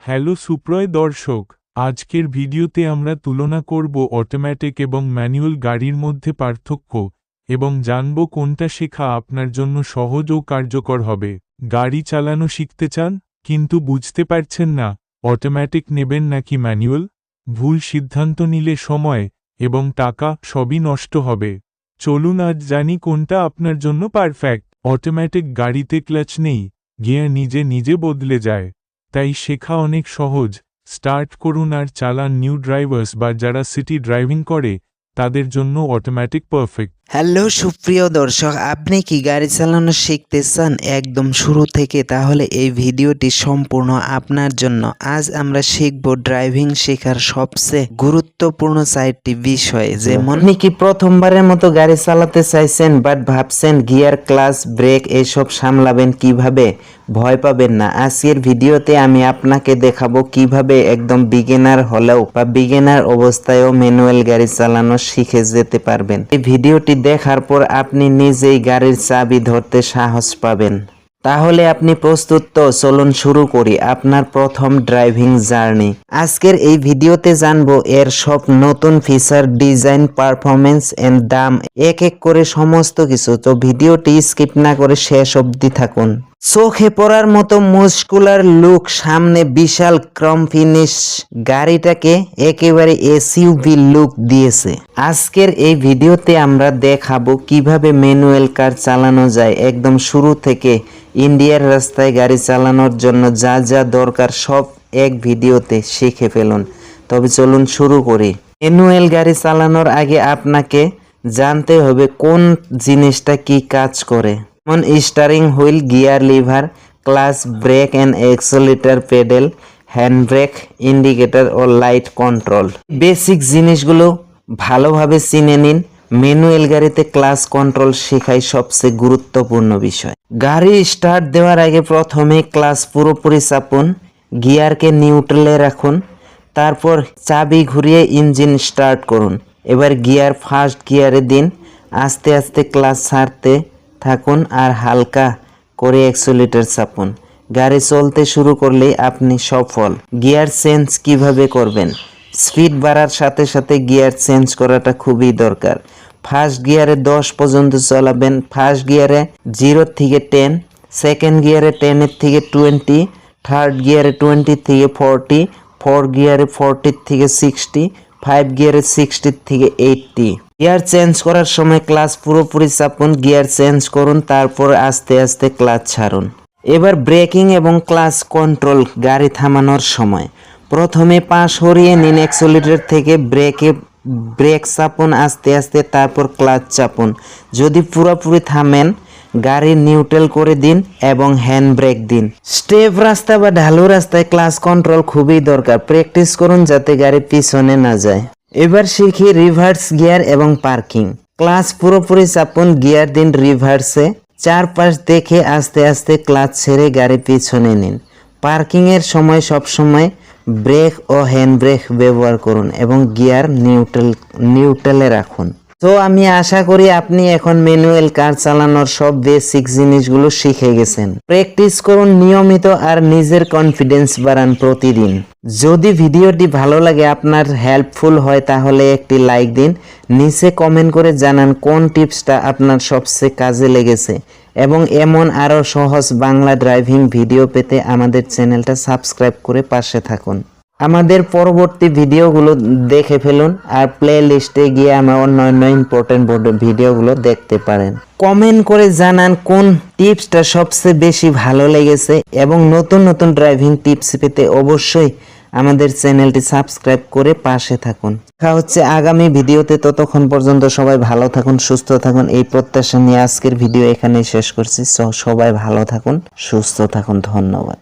Hello সুপ্রিয় দর্শক, আজকের ভিডিওতে আমরা তুলনা করব অটোমেটিক এবং ম্যানুয়াল গাড়ির মধ্যে পার্থক্য এবং জানব কোনটা শেখা আপনার জন্য সহজ ও কার্যকর হবে। গাড়ি চালানো শিখতে চান কিন্তু বুঝতে পারছেন না অটোমেটিক নেবেন নাকি ম্যানুয়াল? ভুল সিদ্ধান্ত নিলে সময় এবং টাকা সবই নষ্ট হবে। চলুন আজ জানি কোনটা আপনার জন্য পারফেক্ট। অটোমেটিক গাড়িতে ক্লাচ নেই, গিয়ার নিজে নিজে বদলে যায়, তাই শেখা অনেক সহজ। স্টার্ট করুন আর চালান। নিউ ড্রাইভার্স বা যারা সিটি ড্রাইভিং করে তাদের জন্য অটোমেটিক পারফেক্ট। হ্যালো সুপ্রিয় দর্শক, আপনি কি গাড়ি চালানো শিখতে চান একদম শুরু থেকে? তাহলে এই ভিডিওটি সম্পূর্ণ আপনার জন্য। আজ আমরা শিখব ড্রাইভিং শেখার সবচেয়ে গুরুত্বপূর্ণ 4টি বিষয়। যেমন, আপনি কি প্রথমবারের মতো গাড়ি চালাতে চাইছেন বাট ভাবছেন গিয়ার, ক্লাচ, ব্রেক এসব সামলাবেন কিভাবে? ভয় পাবেন না। আজকের ভিডিওতে আমি আপনাকে দেখাবো কিভাবে একদম বিগিনার হলেও বা বিগিনার অবস্থায়ও ম্যানুয়াল গাড়ি চালানো শিখে যেতে পারবেন। এই ভিডিওটি দেখার পর আপনি নিজেই গাড়ির চাবি ধরতে সাহস পাবেন। তাহলে আপনি প্রস্তুত তো? চলুন শুরু করি আপনার প্রথম ড্রাইভিং জার্নি। আজকের এই ভিডিওতে জানবো এর সব নতুন ফিচার, ডিজাইন, পারফরমেন্স এন্ড দাম, এক এক করে সমস্ত কিছু। তো ভিডিওটি স্কিপ না করে শেষ অবধি থাকুন। চোখে পড়ার মতো মুস্কুলার লুক, সামনে বিশাল ক্রম ফিনিশ, গাড়িটাকে একেবারে এসইউভি লুক দিয়েছে। আজকের এই ভিডিওতে আমরা দেখাবো কিভাবে ম্যানুয়াল কার চালানো যায় একদম শুরু থেকে। ইন্ডিয়ার রাস্তায় গাড়ি চালানোর জন্য যা যা দরকার সব এক ভিডিওতে শিখে ফেলুন। তবে চলুন শুরু করি। ম্যানুয়াল গাড়ি চালানোর আগে আপনাকে জানতে হবে কোন জিনিসটা কি কাজ করে। যেমন steering wheel, gear lever, clutch, brake and accelerator, pedal, hand brake, indicator ও লাইট কন্ট্রোল। বেসিক জিনিসগুলো ভালোভাবে চিনে নিন। ম্যানুয়াল গাড়িতে ক্লাচ কন্ট্রোল শেখাই সবচেয়ে গুরুত্বপূর্ণ বিষয়। গাড়ি স্টার্ট দেওয়ার আগে প্রথমে ক্লাচ পুরোপুরি চাপুন, গিয়ারকে নিউট্রালে রাখুন, তারপর চাবি ঘুরিয়ে ইঞ্জিন স্টার্ট করুন। এবার গিয়ার ফার্স্ট গিয়ারে দিন, আস্তে আস্তে ক্লাচ ছাড়তে থাকুন আর হালকা করে অ্যাক্সেলেটর চাপুন। গাড়ি চলতে শুরু করলেই আপনি সফল। গিয়ার চেঞ্জ কিভাবে করবেন? স্পিড বাড়ার সাথে সাথে গিয়ার চেঞ্জ করাটা খুবই দরকার। ফার্স্ট গিয়ারে 10 পর্যন্ত চালাবেন। ফার্স্ট গিয়ারে 0 থেকে 10, সেকেন্ড গিয়ারে 10 থেকে 20, থার্ড গিয়ারে 20 থেকে 40, ফোর্থ গিয়ারে 40 থেকে 60, 5 গিয়ারে 60 থেকে 80। গিয়ার চেঞ্জ করার সময় ক্লাচ পুরোপুরি চাপুন, গিয়ার চেঞ্জ করুন, তারপর আস্তে আস্তে ক্লাচ ছাড়ুন। এবার ব্রেকিং এবং ক্লাচ কন্ট্রোল। গাড়ি থামানোর সময় প্রথমে পা সরিয়ে নিন অ্যাক্সেলেটর থেকে, ব্রেক চাপুন আস্তে আস্তে, তারপর ক্লাচ চাপুন। যদি পুরোপুরি থামেন গাড়ি নিউট্রাল করে দিন এবং হ্যান্ড ব্রেক দিন। স্টেপ রাস্তা বা ঢালু রাস্তায় ক্লাচ কন্ট্রোল খুবই দরকার। প্র্যাকটিস করুন যাতে গাড়ি পিছনে না যায়। এবার শিখি রিভার্স গিয়ার এবং পার্কিং। ক্লাচ পুরোপুরি চাপুন, গিয়ার দিন রিভার্সে, চারপাশ দেখে আস্তে আস্তে ক্লাচ ছেড়ে গাড়ি পিছনে নিন। পার্কিংয়ের সময় সবসময় ব্রেক ও হ্যান্ড ব্রেক ব্যবহার করুন এবং গিয়ার নিউট্রালে রাখুন। তো আমি আশা করি আপনি এখন ম্যানুয়াল কার চালানোর সব বেসিক জিনিসগুলো শিখে গেছেন। প্র্যাকটিস করুন নিয়মিত আর নিজের কনফিডেন্স বাড়ান প্রতিদিন। যদি ভিডিওটি ভালো লাগে, আপনার হেল্পফুল হয়, তাহলে একটি লাইক দিন। নিচে কমেন্ট করে জানান কোন টিপসটা আপনার সবচেয়ে কাজে লেগেছে এবং এমন আরও সহজ বাংলা ড্রাইভিং ভিডিও পেতে আমাদের চ্যানেলটা সাবস্ক্রাইব করে পাশে থাকুন। আমাদের পরবর্তী ভিডিওগুলো দেখে ফেলুন আর প্লে লিস্টে গিয়ে আমার অন্যান্য ইম্পর্টেন্ট ভিডিওগুলো দেখতে পারেন। কমেন্ট করে জানান কোন টিপসটা সবচেয়ে বেশি ভালো লেগেছে এবং নতুন নতুন ড্রাইভিং টিপস পেতে অবশ্যই আমাদের চ্যানেলটি সাবস্ক্রাইব করে পাশে থাকুন। দেখা হচ্ছে আগামী ভিডিওতে। ততক্ষণ পর্যন্ত সবাই ভালো থাকুন, সুস্থ থাকুন, এই প্রত্যাশা নিয়ে আজকের ভিডিও এখানেই শেষ করছি। সবাই ভালো থাকুন, সুস্থ থাকুন। ধন্যবাদ।